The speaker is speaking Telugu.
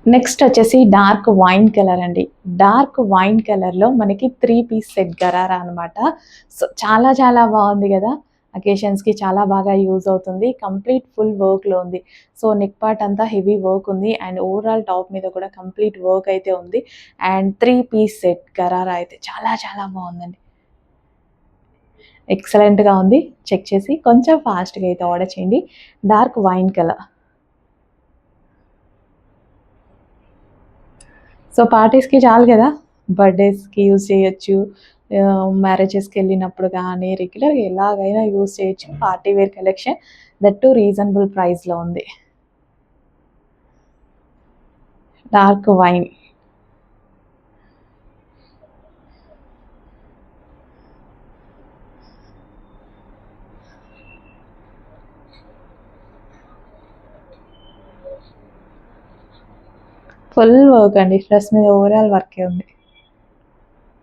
నెక్స్ట్ వచ్చేసి డార్క్ వైన్ కలర్ అండి. డార్క్ వైన్ కలర్‌లో మనకి 3 పీస్ సెట్ గరారా అనమాట. సో, చాలా చాలా బాగుంది గదా! అకేషన్స్‌కి చాలా బాగా యూజ్ అవుతుంది. కంప్లీట్ ఫుల్ వర్క్‌లో ఉంది. సో, నెక్ పార్ట్ అంతా హెవీ వర్క్ ఉంది. అండ్ ఓవరాల్ టాప్ మీద కూడా కంప్లీట్ వర్క్ అయితే ఉంది. అండ్ 3 పీస్ సెట్ గరారా అయితే చాలా చాలా బాగుందండి. ఎక్సలెంట్‌గా ఉంది. చెక్ చేసి కొంచెం ఫాస్ట్‌గా అయితే ఆర్డర్ చేయండి. Dark wine colour. సో, పార్టీస్‌కి చాలు గదా! బర్త్‌డేస్‌కి యూజ్ చేయొచ్చు. మ్యారేజెస్‌కెళ్ళినప్పుడు గానీ, రెగ్యులర్‌గా ఎలాగైనా యూజ్ చేయొచ్చు. Party wear collection. That too reasonable ప్రైస్‌లో ఉంది. Dark wine. ఫుల్ వర్క్ అండి. డ్రెస్ మీద ఓవరాల్ వర్కే ఉంది.